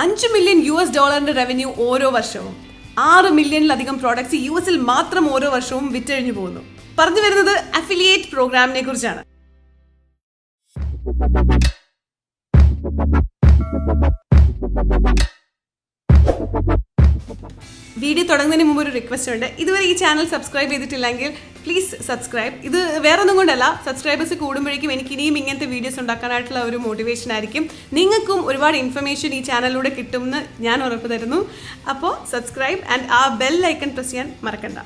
$5 million revenue ഓരോ വർഷവും, 6 മില്യണിലധികം products US-ൽ മാത്രം ഓരോ വർഷവും വിറ്റഴിഞ്ഞു പോകുന്നു. പറഞ്ഞു വരുന്നത് അഫിലിയേറ്റ് പ്രോഗ്രാമിനെ കുറിച്ചാണ്. വീഡിയോ തുടങ്ങുന്നതിന് മുമ്പ് ഒരു റിക്വസ്റ്റ് ഉണ്ട്. ഇതുവരെ ഈ ചാനൽ സബ്സ്ക്രൈബ് ചെയ്തിട്ടില്ലെങ്കിൽ പ്ലീസ് സബ്സ്ക്രൈബ്. ഇത് വേറെ ഒന്നും കൊണ്ടല്ല, സബ്സ്ക്രൈബേഴ്സ് കൂടുമ്പോഴേക്കും എനിക്ക് ഇനിയും ഇങ്ങനത്തെ വീഡിയോസ് ഉണ്ടാക്കാനായിട്ടുള്ള ഒരു മോട്ടിവേഷൻ ആയിരിക്കും. നിങ്ങൾക്കും ഒരുപാട് ഇൻഫർമേഷൻ ഈ ചാനലിലൂടെ കിട്ടുമെന്ന് ഞാൻ ഉറപ്പ് തരുന്നു. അപ്പോൾ സബ്സ്ക്രൈബ് ആൻഡ് ആ ബെൽ ഐക്കൺ പ്രസ് ചെയ്യാൻ മറക്കണ്ട.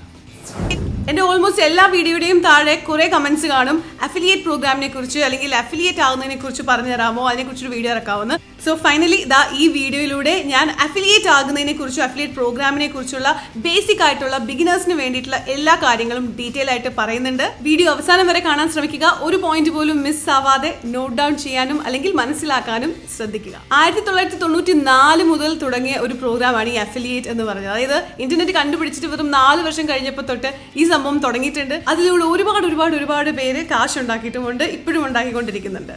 എൻ്റെ ഓൾമോസ്റ്റ് എല്ലാ വീഡിയോയുടെയും താഴെ കുറേ കമൻസ് കാണും. അഫിലിയേറ്റ് പ്രോഗ്രാമിനെ കുറിച്ച് അല്ലെങ്കിൽ അഫിലിയേറ്റ് ആകുന്നതിനെ കുറിച്ച് പറഞ്ഞു തരാമോ, അതിനെക്കുറിച്ചൊരു വീഡിയോ ഇറക്കാവുന്ന. സോ ഫൈനലി ഈ വീഡിയോയിലൂടെ ഞാൻ അഫിലിയേറ്റ് ആകുന്നതിനെ കുറിച്ചും അഫിലിയേറ്റ് പ്രോഗ്രാമിനെ കുറിച്ചുള്ള ബേസിക് ആയിട്ടുള്ള ബിഗിനേഴ്സിന് വേണ്ടിയിട്ടുള്ള എല്ലാ കാര്യങ്ങളും ഡീറ്റെയിൽ ആയിട്ട് പറയുന്നുണ്ട്. വീഡിയോ അവസാനം വരെ കാണാൻ ശ്രമിക്കുക. ഒരു പോയിന്റ് പോലും മിസ് ആവാതെ നോട്ട് ഡൗൺ ചെയ്യാനും അല്ലെങ്കിൽ മനസ്സിലാക്കാനും ശ്രദ്ധിക്കുക. 1994 മുതൽ തുടങ്ങിയ ഒരു പ്രോഗ്രാമാണ് ഈ അഫിലിയേറ്റ് എന്ന് പറയുന്നത്. അതായത് ഇന്റർനെറ്റ് കണ്ടുപിടിച്ചിട്ട് വെറും 4 വർഷം കഴിഞ്ഞപ്പോൾ തൊട്ട് ഈ സംഭവം തുടങ്ങിയിട്ടുണ്ട്. അതിലൂടെ ഒരുപാട് പേര് കാശ് ഉണ്ടാക്കിയിട്ടുമുണ്ട്, ഇപ്പോഴും ഉണ്ടാക്കിക്കൊണ്ടിരിക്കുന്നുണ്ട്.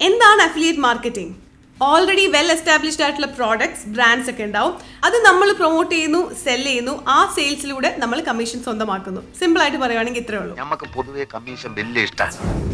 എന്താണ് affiliate marketing? Already well established ആയിട്ടുള്ള പ്രോഡക്ട്സ്, ബ്രാൻഡ്സ് ഒക്കെ ഉണ്ടാവും. അത് നമ്മൾ പ്രൊമോട്ട് ചെയ്യുന്നു, സെൽ ചെയ്യുന്നു. ആ സെയിൽസിലൂടെ നമ്മൾ കമ്മീഷൻ സ്വന്തമാക്കുന്നു. സിമ്പിൾ ആയിട്ട് പറയുവാണെങ്കിൽ ഇത്രേ ഉള്ളൂ. നമുക്ക് പൊതുവെ കമ്മീഷൻ വലിയ ഇഷ്ടമാണ്.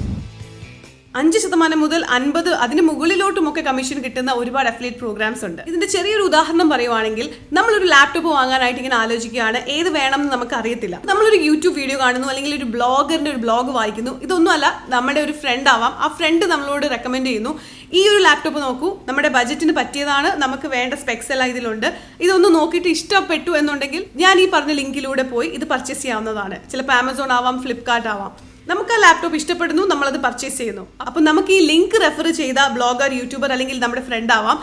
5% മുതൽ 50% അതിന് മുകളിലോട്ടുമൊക്കെ കമ്മീഷൻ കിട്ടുന്ന ഒരുപാട് അഫിലിയേറ്റ് പ്രോഗ്രാംസ് ഉണ്ട്. ഇതിന്റെ ചെറിയൊരു ഉദാഹരണം പറയുവാണെങ്കിൽ, നമ്മളൊരു ലാപ്ടോപ്പ് വാങ്ങാനായിട്ട് ഇങ്ങനെ ആലോചിക്കുകയാണ്, ഏത് വേണമെന്ന് നമുക്ക് അറിയത്തില്ല. നമ്മളൊരു യൂട്യൂബ് വീഡിയോ കാണുന്നു, അല്ലെങ്കിൽ ഒരു ബ്ലോഗറിന്റെ ഒരു ബ്ലോഗ് വായിക്കുന്നു. ഇതൊന്നും അല്ല, നമ്മുടെ ഒരു ഫ്രണ്ട് ആവാം. ആ ഫ്രണ്ട് നമ്മളോട് റെക്കമെൻഡ് ചെയ്യുന്നു, ഈ ഒരു ലാപ്ടോപ്പ് നോക്കൂ, നമ്മുടെ ബജറ്റിന് പറ്റിയതാണ്, നമുക്ക് വേണ്ട സ്പെക്സ് എല്ലാം ഇതിലുണ്ട്, ഇതൊന്ന് നോക്കിയിട്ട് ഇഷ്ടപ്പെട്ടു എന്നുണ്ടെങ്കിൽ ഞാൻ ഈ പറഞ്ഞ ലിങ്കിലൂടെ പോയി ഇത് പർച്ചേസ് ചെയ്യാവുന്നതാണ്. ചിലപ്പോൾ ആമസോൺ ആവാം, ഫ്ലിപ്കാർട്ട് ആവാം. നമുക്ക് ആ ലാപ്ടോപ്പ് ഇഷ്ടപ്പെടുന്നു, നമ്മളത് പർച്ചേസ് ചെയ്യുന്നു. അപ്പം നമുക്ക് ഈ ലിങ്ക് റെഫർ ചെയ്ത ബ്ലോഗർ, യൂട്യൂബർ അല്ലെങ്കിൽ നമ്മുടെ ഫ്രണ്ട് ആവാം,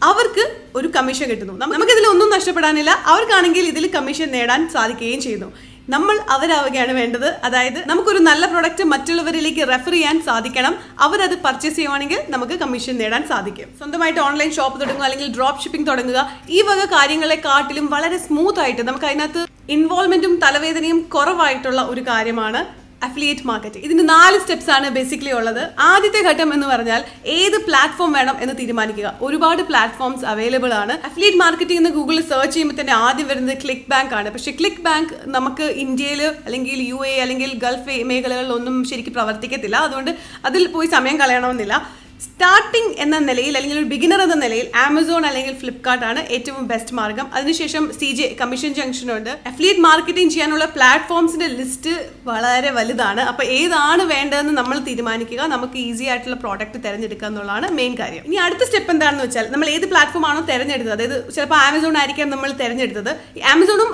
അവർക്ക് ഒരു കമ്മീഷൻ കിട്ടുന്നു. നമുക്കിതിൽ ഒന്നും നഷ്ടപ്പെടാനില്ല. അവർക്കാണെങ്കിൽ ഇതിൽ കമ്മീഷൻ നേടാൻ സാധിക്കുകയും ചെയ്യുന്നു. നമ്മൾ അവരാവുകയാണ് വേണ്ടത്. അതായത് നമുക്കൊരു നല്ല പ്രൊഡക്റ്റ് മറ്റുള്ളവരിലേക്ക് റെഫർ ചെയ്യാൻ സാധിക്കണം. അവരത് പർച്ചേസ് ചെയ്യുവാണെങ്കിൽ നമുക്ക് കമ്മീഷൻ നേടാൻ സാധിക്കും. സ്വന്തമായിട്ട് ഓൺലൈൻ ഷോപ്പ് തുടങ്ങുക അല്ലെങ്കിൽ ഡ്രോപ്പ് ഷിപ്പിംഗ് തുടങ്ങുക, ഈ വക കാര്യങ്ങളെക്കാട്ടിലും വളരെ സ്മൂത്ത് ആയിട്ട് നമുക്ക് അതിനകത്ത് ഇൻവോൾവ്മെന്റും തലവേദനയും കുറവായിട്ടുള്ള ഒരു കാര്യമാണ് അഫിലിയേറ്റ് മാർക്കറ്റിംഗ്. ഇതിന് 4 സ്റ്റെപ്സ് ആണ് ബേസിക്കലി ഉള്ളത്. ആദ്യത്തെ ഘട്ടം എന്ന് പറഞ്ഞാൽ ഏത് പ്ലാറ്റ്ഫോം വേണം എന്ന് തീരുമാനിക്കുക. ഒരുപാട് പ്ലാറ്റ്ഫോംസ് അവൈലബിൾ ആണ്. അഫിലിയേറ്റ് മാർക്കറ്റിംഗ് എന്ന് ഗൂഗിളിൽ സെർച്ച് ചെയ്യുമ്പോൾ തന്നെ ആദ്യം വരുന്നത് ക്ലിക്ക് ബാങ്ക് ആണ്. പക്ഷേ ക്ലിക്ക് ബാങ്ക് നമുക്ക് ഇന്ത്യയിൽ അല്ലെങ്കിൽ UAE അല്ലെങ്കിൽ ഗൾഫ് മേഖലകളിലൊന്നും ശരിക്കും പ്രവർത്തിക്കത്തില്ല. അതുകൊണ്ട് അതിൽ പോയി സമയം കളയണമെന്നില്ല. സ്റ്റാർട്ടിംഗ് എന്ന നിലയിൽ അല്ലെങ്കിൽ ഒരു ബിഗിനർ എന്ന നിലയിൽ ആമസോൺ അല്ലെങ്കിൽ ഫ്ലിപ്കാർട്ട് ആണ് ഏറ്റവും ബെസ്റ്റ് മാർഗം. അതിനുശേഷം CJ കമ്മീഷൻ ജംഗ്ഷൻ ഉണ്ട്. അഫിലിയേറ്റ് മാർക്കറ്റിംഗ് ചെയ്യാനുള്ള പ്ലാറ്റ്ഫോംസിന്റെ ലിസ്റ്റ് വളരെ വലുതാണ്. അപ്പോൾ ഏതാണ് വേണ്ടതെന്ന് നമ്മൾ തീരുമാനിക്കുക. നമുക്ക് ഈസി ആയിട്ടുള്ള പ്രോഡക്റ്റ് തിരഞ്ഞെടുക്കുക എന്നുള്ളതാണ് മെയിൻ കാര്യം. ഇനി അടുത്ത സ്റ്റെപ്പ് എന്താണെന്ന് വെച്ചാൽ, നമ്മൾ ഏത് പ്ലാറ്റ്ഫോം ആണോ തിരഞ്ഞെടുത്തത്, അതായത് ചിലപ്പോൾ ആമസോൺ ആയിരിക്കാം നമ്മൾ തിരഞ്ഞെടുത്തത്. ആമസോണും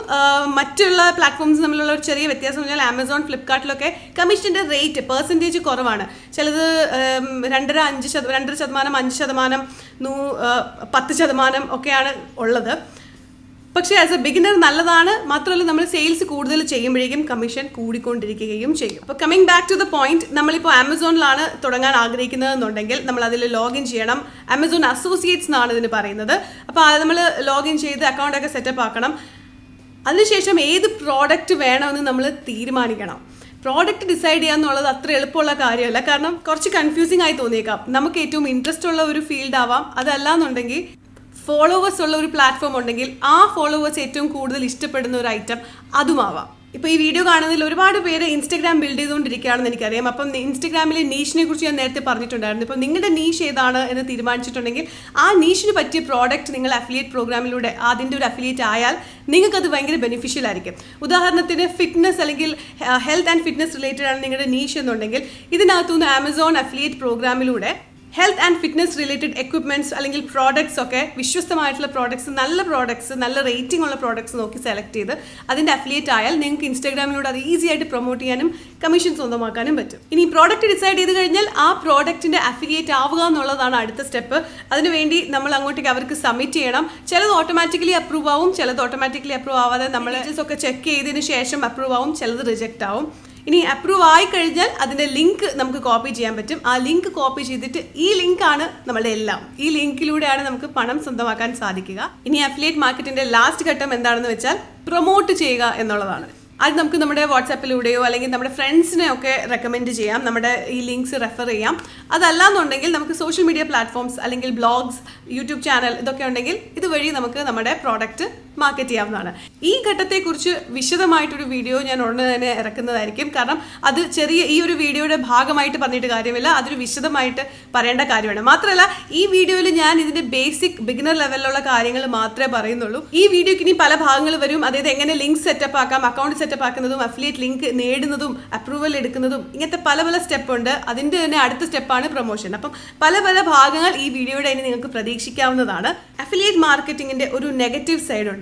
മറ്റുള്ള പ്ലാറ്റ്ഫോംസും തമ്മിലുള്ള ഒരു ചെറിയ വ്യത്യാസം എന്ന് പറഞ്ഞാൽ, ആമസോൺ ഫ്ലിപ്കാർട്ടിലൊക്കെ കമ്മീഷന്റെ റേറ്റ് പെർസെൻറ്റേജ് കുറവാണ്. ചിലത് 2.5%, 2%, 5%, 10% ഒക്കെയാണ് ഉള്ളത്. പക്ഷേ ആസ് എ ബിഗിനർ നല്ലതാണ്. മാത്രമല്ല നമ്മൾ സെയിൽസ് കൂടുതൽ ചെയ്യുമ്പോഴേക്കും കമ്മീഷൻ കൂടിക്കൊണ്ടിരിക്കുകയും ചെയ്യും. അപ്പോൾ coming back to the point, നമ്മളിപ്പോൾ ആമസോണിലാണ് തുടങ്ങാൻ ആഗ്രഹിക്കുന്നതെന്നുണ്ടെങ്കിൽ നമ്മൾ അതിൽ ലോഗിൻ ചെയ്യണം. ആമസോൺ അസോസിയേറ്റ്സ് എന്നാണ് ഇതിന് പറയുന്നത്. അപ്പോൾ അത് നമ്മൾ ലോഗിൻ ചെയ്ത് അക്കൗണ്ടൊക്കെ സെറ്റപ്പ് ആക്കണം. അതിനുശേഷം ഏത് പ്രോഡക്റ്റ് വേണമെന്ന് നമ്മൾ തീരുമാനിക്കണം. പ്രോഡക്റ്റ് ഡിസൈഡ് ചെയ്യുക എന്നുള്ളത് അത്ര എളുപ്പമുള്ള കാര്യമല്ല. കാരണം കുറച്ച് കൺഫ്യൂസിങ് ആയി തോന്നിയേക്കാം. നമുക്ക് ഏറ്റവും ഇൻട്രസ്റ്റ് ഉള്ള ഒരു ഫീൽഡ് ആവാം. അതല്ലാന്നുണ്ടെങ്കിൽ ഫോളോവേഴ്സ് ഉള്ള ഒരു പ്ലാറ്റ്ഫോം ഉണ്ടെങ്കിൽ ആ ഫോളോവേഴ്സ് ഏറ്റവും കൂടുതൽ ഇഷ്ടപ്പെടുന്ന ഒരു ഐറ്റം അതുമാവാം. ഇപ്പോൾ ഈ വീഡിയോ കാണുന്നതിൽ ഒരുപാട് പേര് ഇൻസ്റ്റഗ്രാം ബിൽഡ് ചെയ്തുകൊണ്ടിരിക്കുകയാണെന്ന് എനിക്കറിയാം. അപ്പം ഇൻസ്റ്റഗ്രാമിലെ നീഷിനെ കുറിച്ച് ഞാൻ നേരത്തെ പറഞ്ഞിട്ടുണ്ടായിരുന്നു. ഇപ്പം നിങ്ങളുടെ നീഷ് ഏതാണ് എന്ന് തീരുമാനിച്ചിട്ടുണ്ടെങ്കിൽ ആ നീഷിന് പറ്റിയ പ്രോഡക്റ്റ് നിങ്ങൾ അഫിലിയേറ്റ് പ്രോഗ്രാമിലൂടെ അതിൻ്റെ ഒരു അഫിലിയേറ്റ് ആയാൽ നിങ്ങൾക്കത് ഭയങ്കര ബെനിഫിഷ്യൽ ആയിരിക്കും. ഉദാഹരണത്തിന് ഫിറ്റ്നസ് അല്ലെങ്കിൽ ഹെൽത്ത് ആൻഡ് ഫിറ്റ്നസ് റിലേറ്റഡ് ആണ് നിങ്ങളുടെ നീഷ് എന്നുണ്ടെങ്കിൽ, ഇതിനകത്തുനിന്ന് ആമസോൺ അഫിലിയേറ്റ് പ്രോഗ്രാമിലൂടെ health and fitness related equipments അല്ലെങ്കിൽ പ്രോഡക്ട്സ് ഒക്കെ, വിശ്വസ്തമായിട്ടുള്ള പ്രോഡക്ട്സ്, നല്ല റേറ്റിംഗ് ഉള്ള പ്രോഡക്ട്സ് നോക്കി സെലക്ട് ചെയ്ത് അതിൻ്റെ അഫിലിയേറ്റ് ആയാൽ നിങ്ങൾക്ക് ഇൻസ്റ്റാഗ്രാമിലൂടെ അത് ഈസി ആയിട്ട് പ്രൊമോട്ട് ചെയ്യാനും കമ്മീഷൻ സ്വന്തമാക്കാനും പറ്റും. ഇനി പ്രോഡക്റ്റ് ഡിസൈഡ് ചെയ്ത് കഴിഞ്ഞാൽ ആ പ്രോഡക്റ്റിന്റെ അഫിലിയേറ്റ് ആവുക എന്നുള്ളതാണ് അടുത്ത സ്റ്റെപ്പ്. അതിനുവേണ്ടി നമ്മൾ അങ്ങോട്ടേക്ക് അവർക്ക് സബ്മിറ്റ് ചെയ്യണം. ചിലത് ഓട്ടോമാറ്റിക്കലി അപ്രൂവ് ആവും, ചിലത് ഓട്ടോമാറ്റിക്കലി അപ്രൂവ് ആവാതെ നമ്മൾ ഒക്കെ ചെക്ക് ചെയ്തതിന് ശേഷം അപ്രൂവ് ആവും, ചിലത് റിജക്റ്റ് ആവും. ഇനി അപ്രൂവ് ആയി കഴിഞ്ഞാൽ അതിൻ്റെ ലിങ്ക് നമുക്ക് കോപ്പി ചെയ്യാൻ പറ്റും. ആ ലിങ്ക് കോപ്പി ചെയ്തിട്ട് ഈ ലിങ്കാണ് നമ്മളുടെ എല്ലാം. ഈ ലിങ്കിലൂടെയാണ് നമുക്ക് പണം സ്വന്തമാക്കാൻ സാധിക്കുക. ഇനി അഫിലിയേറ്റ് മാർക്കറ്റിന്റെ ലാസ്റ്റ് ഘട്ടം എന്താണെന്ന് വെച്ചാൽ പ്രൊമോട്ട് ചെയ്യുക എന്നുള്ളതാണ്. അത് നമുക്ക് നമ്മുടെ വാട്സാപ്പിലൂടെയോ അല്ലെങ്കിൽ നമ്മുടെ ഫ്രണ്ട്സിനെ ഒക്കെ റെക്കമെൻഡ് ചെയ്യാം, നമ്മുടെ ഈ ലിങ്ക്സ് റെഫർ ചെയ്യാം. അതല്ലാന്നുണ്ടെങ്കിൽ നമുക്ക് സോഷ്യൽ മീഡിയ പ്ലാറ്റ്ഫോംസ് അല്ലെങ്കിൽ ബ്ലോഗ്സ്, യൂട്യൂബ് ചാനൽ ഇതൊക്കെ ഉണ്ടെങ്കിൽ ഇതുവഴി നമുക്ക് നമ്മുടെ പ്രോഡക്റ്റ് മാർക്കറ്റ് ചെയ്യാവുന്നതാണ്. ഈ ഘട്ടത്തെക്കുറിച്ച് വിശദമായിട്ടൊരു വീഡിയോ ഞാൻ ഉടനെ തന്നെ ഇറക്കുന്നതായിരിക്കും. കാരണം അത് ഈ ഒരു വീഡിയോയുടെ ഭാഗമായിട്ട് പറഞ്ഞിട്ട് കാര്യമില്ല, അതൊരു വിശദമായിട്ട് പറയേണ്ട കാര്യമാണ്. മാത്രമല്ല ഈ വീഡിയോയിൽ ഞാൻ ഇതിന്റെ ബേസിക് ബിഗിനർ ലെവലിലുള്ള കാര്യങ്ങൾ മാത്രമേ പറയുന്നുള്ളൂ. ഈ വീഡിയോക്ക് ഇനി പല ഭാഗങ്ങൾ വരും. അതായത് എങ്ങനെ ലിങ്ക് സെറ്റപ്പ് ആക്കാം, അക്കൗണ്ട് സെറ്റപ്പ് ആക്കുന്നതും, അഫിലിയേറ്റ് ലിങ്ക് നേടുന്നതും, അപ്രൂവൽ എടുക്കുന്നതും, ഇങ്ങനത്തെ പല സ്റ്റെപ്പ് ഉണ്ട്. അതിന്റെ തന്നെ അടുത്ത സ്റ്റെപ്പാണ് പ്രൊമോഷൻ. അപ്പം പല ഭാഗങ്ങൾ ഈ വീഡിയോയുടെ ഇനി നിങ്ങൾക്ക് പ്രതീക്ഷിക്കാവുന്നതാണ്. അഫിലിയേറ്റ് മാർക്കറ്റിംഗിന്റെ ഒരു നെഗറ്റീവ് സൈഡ് ഉണ്ട്,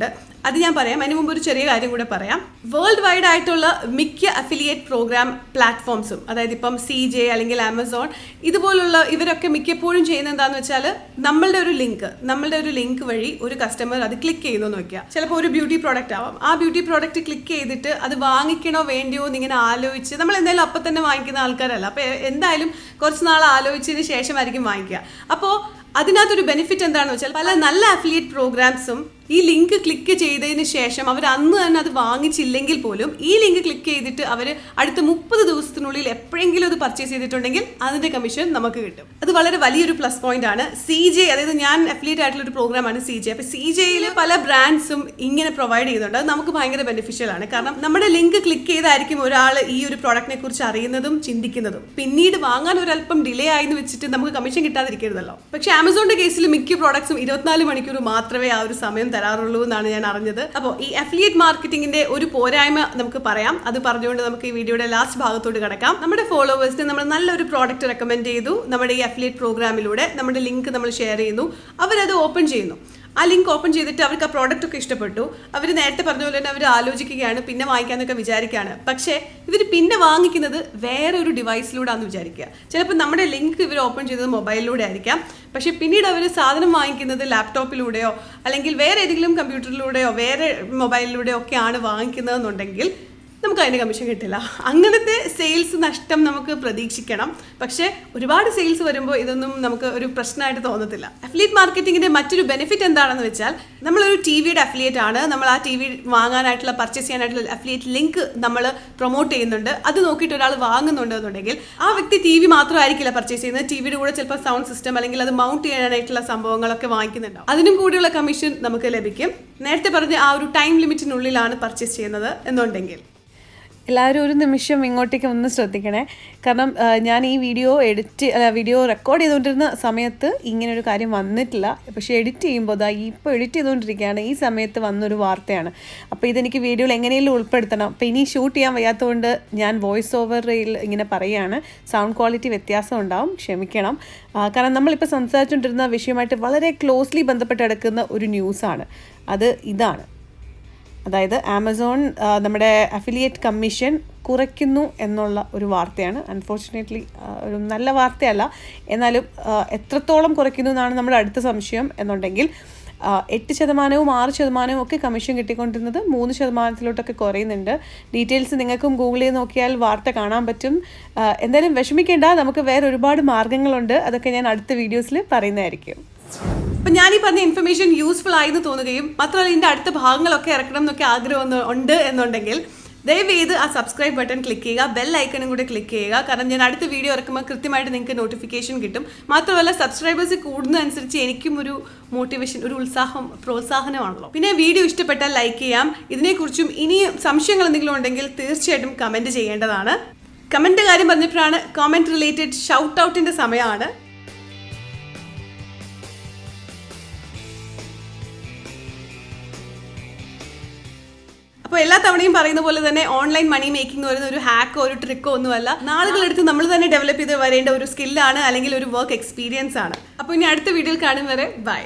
അത് ഞാൻ പറയാം. അതിന് മുമ്പ് ഒരു ചെറിയ കാര്യം കൂടെ പറയാം. വേൾഡ് വൈഡ് ആയിട്ടുള്ള മിക്ക അഫിലിയേറ്റ് പ്രോഗ്രാം പ്ലാറ്റ്ഫോംസും, അതായത് ഇപ്പം CJ അല്ലെങ്കിൽ ആമസോൺ ഇതുപോലുള്ള ഇവരൊക്കെ മിക്കപ്പോഴും ചെയ്യുന്നത് എന്താണെന്ന് വെച്ചാൽ നമ്മളുടെ ഒരു ലിങ്ക് വഴി ഒരു കസ്റ്റമർ അത് ക്ലിക്ക് ചെയ്യുന്നു നോക്കുക. ചിലപ്പോൾ ഒരു ബ്യൂട്ടി പ്രോഡക്റ്റ് ആവാം. ആ ബ്യൂട്ടി പ്രോഡക്റ്റ് ക്ലിക്ക് ചെയ്തിട്ട് അത് വാങ്ങിക്കണോ വേണ്ടിയോ എന്നിങ്ങനെ ആലോചിച്ച്, നമ്മൾ എന്തായാലും അപ്പം തന്നെ വാങ്ങിക്കുന്ന ആൾക്കാരല്ല. അപ്പോൾ എന്തായാലും കുറച്ച് നാൾ ആലോചിച്ചതിന് ശേഷമായിരിക്കും വാങ്ങിക്കുക. അപ്പോൾ അതിനകത്തൊരു ബെനിഫിറ്റ് എന്താണെന്ന് വെച്ചാൽ പല നല്ല അഫിലിയേറ്റ് പ്രോഗ്രാംസും ഈ ലിങ്ക് ക്ലിക്ക് ചെയ്തതിന് ശേഷം അവർ അന്ന് തന്നെ അത് വാങ്ങിച്ചില്ലെങ്കിൽ പോലും ഈ ലിങ്ക് ക്ലിക്ക് ചെയ്തിട്ട് അവർ അടുത്ത 30 ദിവസത്തിനുള്ളിൽ എപ്പോഴെങ്കിലും അത് പർച്ചേസ് ചെയ്തിട്ടുണ്ടെങ്കിൽ അതിന്റെ കമ്മീഷൻ നമുക്ക് കിട്ടും. അത് വളരെ വലിയൊരു പ്ലസ് പോയിന്റ് ആണ്. CJ, അതായത് ഞാൻ അഫിലിയേറ്റ് ആയിട്ടുള്ള ഒരു പ്രോഗ്രാമാണ് CJ. അപ്പോൾ CJയിൽ പല ബ്രാൻഡ്സും ഇങ്ങനെ പ്രൊവൈഡ് ചെയ്യുന്നുണ്ട്. അത് നമുക്ക് ഭയങ്കര ബെനിഫിഷ്യൽ ആണ്. കാരണം നമ്മുടെ ലിങ്ക് ക്ലിക്ക് ചെയ്തായിരിക്കും ഒരാൾ ഈ ഒരു പ്രോഡക്റ്റിനെ കുറിച്ച് അറിയുന്നതും ചിന്തിക്കുന്നതും. പിന്നീട് വാങ്ങാൻ ഒരല്പം ഡിലേ ആയെന്ന് വെച്ചിട്ട് നമുക്ക് കമ്മീഷൻ കിട്ടാതിരിക്കരുതല്ലോ. പക്ഷേ ആമസോണിന്റെ കേസിൽ മിക്ക പ്രോഡക്ട്സും 24 മണിക്കൂർ മാത്രമേ ആ ഒരു സമയം തരാറുള്ളൂ എന്നാണ് ഞാൻ അറിഞ്ഞത്. അപ്പോൾ ഈ അഫിലിയേറ്റ് മാർക്കറ്റിംഗിന്റെ ഒരു പോരായ്മ നമുക്ക് പറയാം. അത് പറഞ്ഞുകൊണ്ട് നമുക്ക് ഈ വീഡിയോയുടെ ലാസ്റ്റ് ഭാഗത്തോട്ട് കിടക്കാം. നമ്മുടെ ഫോളോവേഴ്സിന് നമ്മൾ നല്ലൊരു പ്രോഡക്റ്റ് റെക്കമെൻഡ് ചെയ്തു. നമ്മുടെ ഈ അഫിലിയേറ്റ് പ്രോഗ്രാമിലൂടെ നമ്മുടെ ലിങ്ക് നമ്മൾ ഷെയർ ചെയ്യുന്നു. അവരത് ഓപ്പൺ ചെയ്യുന്നു. ആ ലിങ്ക് ഓപ്പൺ ചെയ്തിട്ട് അവർക്ക് ആ പ്രോഡക്റ്റ് ഒക്കെ ഇഷ്ടപ്പെട്ടു. അവർ നേരത്തെ പറഞ്ഞ പോലെ തന്നെ അവർ ആലോചിക്കുകയാണ്, പിന്നെ വാങ്ങിക്കാന്നൊക്കെ വിചാരിക്കുകയാണ്. പക്ഷേ ഇവർ പിന്നെ വാങ്ങിക്കുന്നത് വേറെ ഒരു ഡിവൈസിലൂടെയാണെന്ന് വിചാരിക്കുക. ചിലപ്പോൾ നമ്മുടെ ലിങ്ക് ഇവർ ഓപ്പൺ ചെയ്തത് മൊബൈലിലൂടെ ആയിരിക്കാം. പക്ഷേ പിന്നീട് അവർ സാധനം വാങ്ങിക്കുന്നത് ലാപ്ടോപ്പിലൂടെയോ അല്ലെങ്കിൽ വേറെ ഏതെങ്കിലും കമ്പ്യൂട്ടറിലൂടെയോ വേറെ മൊബൈലിലൂടെയോ ഒക്കെയാണ് വാങ്ങിക്കുന്നതെന്നുണ്ടെങ്കിൽ നമുക്ക് അതിൻ്റെ കമ്മീഷൻ കിട്ടില്ല. അങ്ങനത്തെ സെയിൽസ് നഷ്ടം നമുക്ക് പ്രതീക്ഷിക്കണം. പക്ഷേ ഒരുപാട് സെയിൽസ് വരുമ്പോൾ ഇതൊന്നും നമുക്ക് ഒരു പ്രശ്നമായിട്ട് തോന്നത്തില്ല. അഫിലിയേറ്റ് മാർക്കറ്റിംഗിന്റെ മറ്റൊരു ബെനിഫിറ്റ് എന്താണെന്ന് വെച്ചാൽ നമ്മളൊരു TVയുടെ അഫിലിയേറ്റ് ആണ്. നമ്മൾ ആ TV വാങ്ങാനായിട്ടുള്ള പർച്ചേസ് ചെയ്യാനായിട്ടുള്ള അഫിലിയേറ്റ് ലിങ്ക് നമ്മൾ പ്രൊമോട്ട് ചെയ്യുന്നുണ്ട്. അത് നോക്കിയിട്ട് ഒരാൾ വാങ്ങുന്നുണ്ട് എന്നുണ്ടെങ്കിൽ ആ വ്യക്തി TV മാത്രമായിരിക്കില്ല പർച്ചേസ് ചെയ്യുന്നത്. TVയുടെ കൂടെ ചിലപ്പോൾ സൗണ്ട് സിസ്റ്റം അല്ലെങ്കിൽ അത് മൗണ്ട് ചെയ്യാനായിട്ടുള്ള സംഭവങ്ങളൊക്കെ വാങ്ങിക്കുന്നുണ്ടാവും. അതിനും കൂടിയുള്ള കമ്മീഷൻ നമുക്ക് ലഭിക്കും. നേരത്തെ പറഞ്ഞ ആ ഒരു ടൈം ലിമിറ്റിനുള്ളിലാണ് പർച്ചേസ് ചെയ്യുന്നത് എന്നുണ്ടെങ്കിൽ. എല്ലാവരും ഒരു നിമിഷം ഇങ്ങോട്ടേക്ക് ഒന്ന് ശ്രദ്ധിക്കണേ. കാരണം ഞാൻ ഈ വീഡിയോ റെക്കോർഡ് ചെയ്തുകൊണ്ടിരുന്ന സമയത്ത് ഇങ്ങനൊരു കാര്യം വന്നിട്ടില്ല. പക്ഷേ എഡിറ്റ് ചെയ്യുമ്പോൾ ഇപ്പോൾ എഡിറ്റ് ചെയ്തുകൊണ്ടിരിക്കുകയാണ്. ഈ സമയത്ത് വന്നൊരു വാർത്തയാണ്. അപ്പോൾ ഇതെനിക്ക് വീഡിയോയിൽ എങ്ങനെയെങ്കിലും ഉൾപ്പെടുത്തണം. അപ്പോൾ ഇനി ഷൂട്ട് ചെയ്യാൻ വയ്യാത്തതുകൊണ്ട് ഞാൻ വോയിസ് ഓവറിൽ ഇങ്ങനെ പറയുകയാണ്. സൗണ്ട് ക്വാളിറ്റി വ്യത്യാസം ഉണ്ടാവും, ക്ഷമിക്കണം. കാരണം നമ്മളിപ്പോൾ സംസാരിച്ചുകൊണ്ടിരുന്ന വിഷയമായിട്ട് വളരെ ക്ലോസ്ലി ബന്ധപ്പെട്ട് കിടക്കുന്ന ഒരു ന്യൂസാണ്. അത് ഇതാണ്. അതായത് ആമസോൺ നമ്മുടെ അഫിലിയേറ്റ് കമ്മീഷൻ കുറയ്ക്കുന്നു എന്നുള്ള ഒരു വാർത്തയാണ്. അൺഫോർച്ചുനേറ്റ്ലി ഒരു നല്ല വാർത്തയല്ല. എന്നാലും എത്രത്തോളം കുറയ്ക്കുന്നു എന്നാണ് നമ്മുടെ അടുത്ത സംശയം. എന്നുണ്ടെങ്കിൽ 8%, 6% ഒക്കെ കമ്മീഷൻ കിട്ടിക്കൊണ്ടിരുന്നത് 3%-ലോട്ടൊക്കെ കുറയുന്നുണ്ട്. ഡീറ്റെയിൽസ് നിങ്ങൾക്കും ഗൂഗിൾ ചെയ്ത് നോക്കിയാൽ വാർത്ത കാണാൻ പറ്റും. എന്തായാലും വിഷമിക്കേണ്ട, നമുക്ക് വേറെ ഒരുപാട് മാർഗ്ഗങ്ങളുണ്ട്. അതൊക്കെ ഞാൻ അടുത്ത വീഡിയോസിൽ പറയുന്നതായിരിക്കും. അപ്പം ഞാൻ ഈ പറഞ്ഞ ഇൻഫർമേഷൻ യൂസ്ഫുൾ ആയെന്ന് തോന്നുകയും മാത്രമല്ല ഇതിൻ്റെ അടുത്ത ഭാഗങ്ങളൊക്കെ ഇറക്കണം എന്നൊക്കെ ആഗ്രഹം ഉണ്ട് എന്നുണ്ടെങ്കിൽ ദയവേത് ആ സബ്സ്ക്രൈബ് ബട്ടൺ ക്ലിക്ക് ചെയ്യുക, ബെൽ ഐക്കണും കൂടെ ക്ലിക്ക് ചെയ്യുക. കാരണം ഞാൻ അടുത്ത വീഡിയോ ഇറക്കുമ്പോൾ കൃത്യമായിട്ട് നിങ്ങൾക്ക് നോട്ടിഫിക്കേഷൻ കിട്ടും. മാത്രമല്ല സബ്സ്ക്രൈബേഴ്സ് കൂടുന്നതനുസരിച്ച് എനിക്കും ഒരു മോട്ടിവേഷൻ, ഒരു പ്രോത്സാഹനമാണല്ലോ. പിന്നെ വീഡിയോ ഇഷ്ടപ്പെട്ടാൽ ലൈക്ക് ചെയ്യാം. ഇതിനെക്കുറിച്ചും ഇനി സംശയങ്ങൾ എന്തെങ്കിലും ഉണ്ടെങ്കിൽ തീർച്ചയായിട്ടും കമൻറ്റ് ചെയ്യേണ്ടതാണ്. കമൻറ്റ് കാര്യം പറഞ്ഞപ്പോഴാണ് കമൻറ്റ് റിലേറ്റഡ് ഷൗട്ട് ഔട്ടിൻ്റെ സമയമാണ്. അപ്പോൾ എല്ലാ തവണയും പറയുന്ന പോലെ തന്നെ ഓൺലൈൻ മണി മേക്കിംഗ് എന്ന് പറയുന്ന ഒരു ഹാക്കോ ഒരു ട്രിക്കോ ഒന്നുമല്ല. നാളുകളെടുത്ത് നമ്മൾ തന്നെ ഡെവലപ്പ് ചെയ്ത് വരേണ്ട ഒരു സ്കില്ലാണ് അല്ലെങ്കിൽ ഒരു വർക്ക് എക്സ്പീരിയൻസ് ആണ്. അപ്പോൾ ഇനി അടുത്ത വീഡിയോയിൽ കാണും വരെ ബൈ.